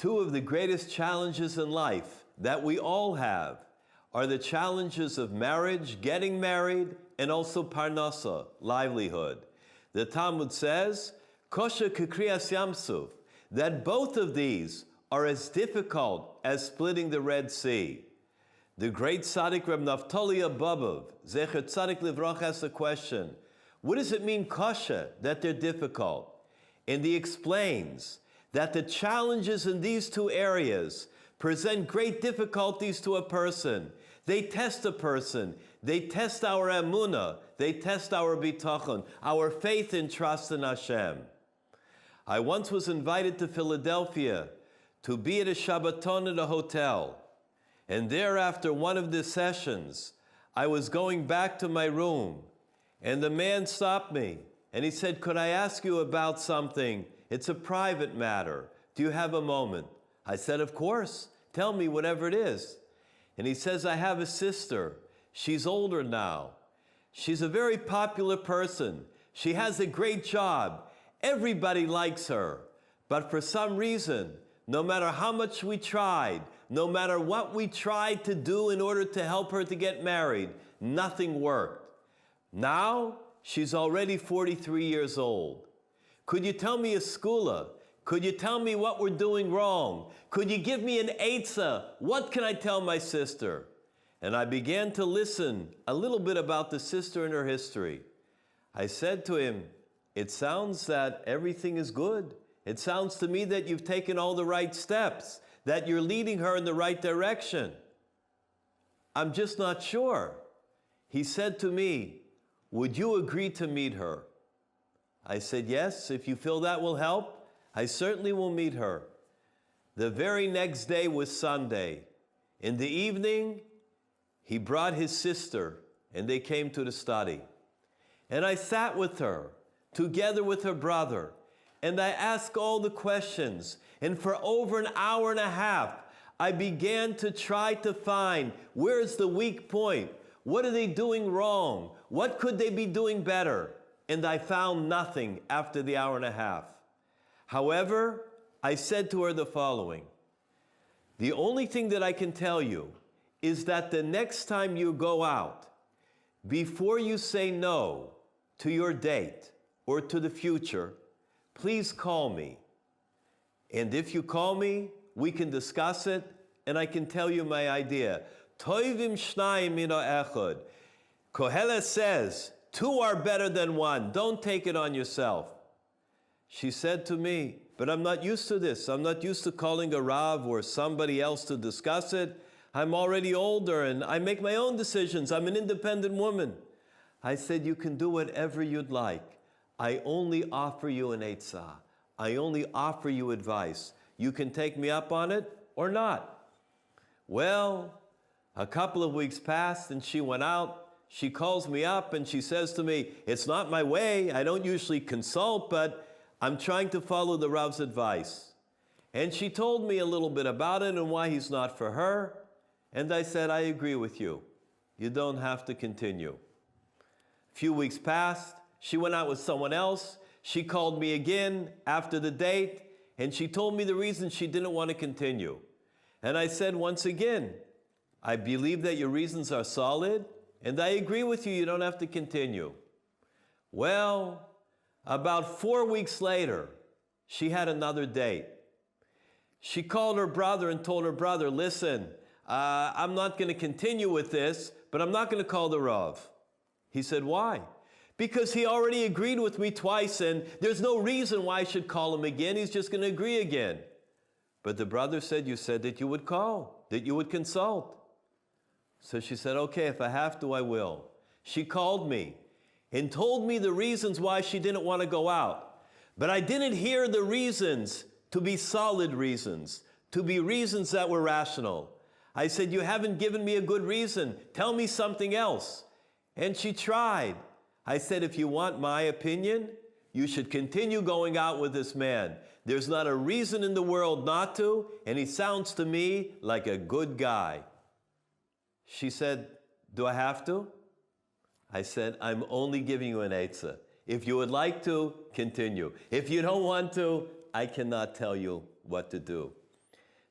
Two of the greatest challenges in life that we all have are the challenges of marriage, getting married, and also parnasa, livelihood. The Talmud says, kosher kekriyas yamsuf, that both of these are as difficult as splitting the Red Sea. The great tzaddik Reb Naftali Ababov, Zecher Tzaddik Livrach, asked the question, what does it mean kosher, that they're difficult? And he explains that the challenges in these two areas present great difficulties to a person. They test a person. They test our emunah. They test our bitachon, our faith and trust in Hashem. I once was invited to Philadelphia to be at a Shabbaton at a hotel. And there, after one of the sessions, I was going back to my room, and the man stopped me, and he said, could I ask you about something? It's a private matter. Do you have a moment? I said, of course. Tell me whatever it is. And he says, I have a sister. She's older now. She's a very popular person. She has a great job. Everybody likes her. But for some reason, no matter how much we tried, no matter what we tried to do in order to help her to get married, nothing worked. Now, she's already 43 years old. Could you tell me a skula? Could you tell me what we're doing wrong? Could you give me an eitzah? What can I tell my sister? And I began to listen a little bit about the sister and her history. I said to him, it sounds that everything is good. It sounds to me that you've taken all the right steps, that you're leading her in the right direction. I'm just not sure. He said to me, would you agree to meet her? I said, yes, if you feel that will help, I certainly will meet her. The very next day was Sunday. In the evening, he brought his sister, and they came to the study. And I sat with her, together with her brother, and I asked all the questions. And for over an hour and a half, I began to try to find where's the weak point? What are they doing wrong? What could they be doing better? And I found nothing after the hour and a half. However, I said to her the following, the only thing that I can tell you is that the next time you go out, before you say no to your date or to the future, please call me. And if you call me, we can discuss it, and I can tell you my idea. Toivim shnayim mina echad. Kohelet says, two are better than one. Don't take it on yourself. She said to me, but I'm not used to this. I'm not used to calling a Rav or somebody else to discuss it. I'm already older, and I make my own decisions. I'm an independent woman. I said, you can do whatever you'd like. I only offer you an eitzah. I only offer you advice. You can take me up on it or not. Well, a couple of weeks passed and she went out. She calls me up and she says to me, it's not my way. I don't usually consult, but I'm trying to follow the Rav's advice. And she told me a little bit about it and why he's not for her. And I said, I agree with you. You don't have to continue. A few weeks passed. She went out with someone else. She called me again after the date, and she told me the reason she didn't want to continue. And I said once again, I believe that your reasons are solid, and I agree with you, you don't have to continue. Well, about 4 weeks later, she had another date. She called her brother and told her brother, listen, I'm not going to continue with this, but I'm not going to call the Rav. He said, why? Because he already agreed with me twice, and there's no reason why I should call him again. He's just going to agree again. But the brother said, you said that you would call, that you would consult. So she said, okay, if I have to, I will. She called me and told me the reasons why she didn't want to go out. But I didn't hear the reasons to be solid reasons, to be reasons that were rational. I said, you haven't given me a good reason. Tell me something else. And she tried. I said, if you want my opinion, you should continue going out with this man. There's not a reason in the world not to, and he sounds to me like a good guy. She said, do I have to? I said, I'm only giving you an eitzah. If you would like to, continue. If you don't want to, I cannot tell you what to do.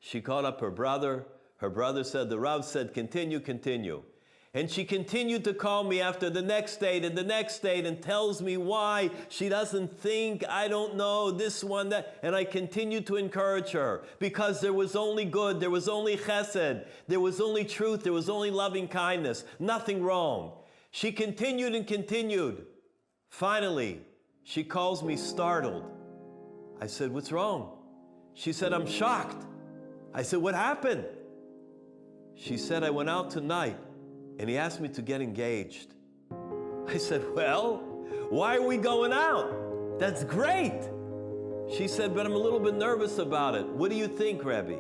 She called up her brother. Her brother said, the Rav said, continue, continue. And she continued to call me after the next date and the next date and tells me why she doesn't think, I don't know, this one, that. And I continued to encourage her because there was only good, there was only chesed, there was only truth, there was only loving kindness, nothing wrong. She continued and continued. Finally, she calls me startled. I said, what's wrong? She said, I'm shocked. I said, what happened? She said, I went out tonight and he asked me to get engaged. I said, well, why are we going out? That's great. She said, but I'm a little bit nervous about it. What do you think, Rabbi?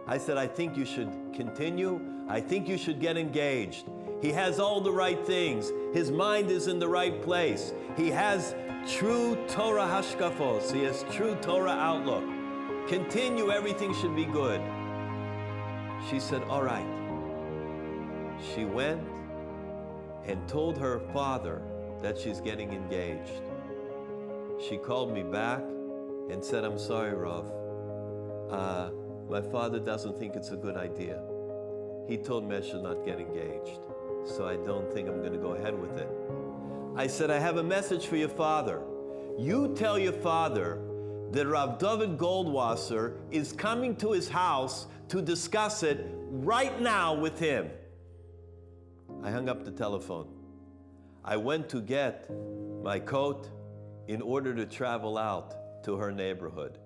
I said, I think you should continue. I think you should get engaged. He has all the right things. His mind is in the right place. He has true Torah hashkafos. He has true Torah outlook. Continue, everything should be good. She said, all right. She went and told her father that she's getting engaged. She called me back and said, I'm sorry, Rav. My father doesn't think it's a good idea. He told me I should not get engaged, so I don't think I'm going to go ahead with it. I said, I have a message for your father. You tell your father that Rav Dovid Goldwasser is coming to his house to discuss it right now with him. I hung up the telephone. I went to get my coat in order to travel out to her neighborhood.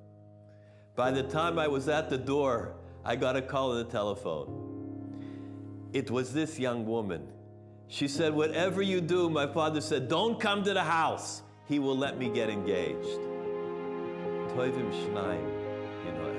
By the time I was at the door, I got a call on the telephone. It was this young woman. She said, whatever you do, my father said, don't come to the house. He will let me get engaged. Tovim Shnaim, you know.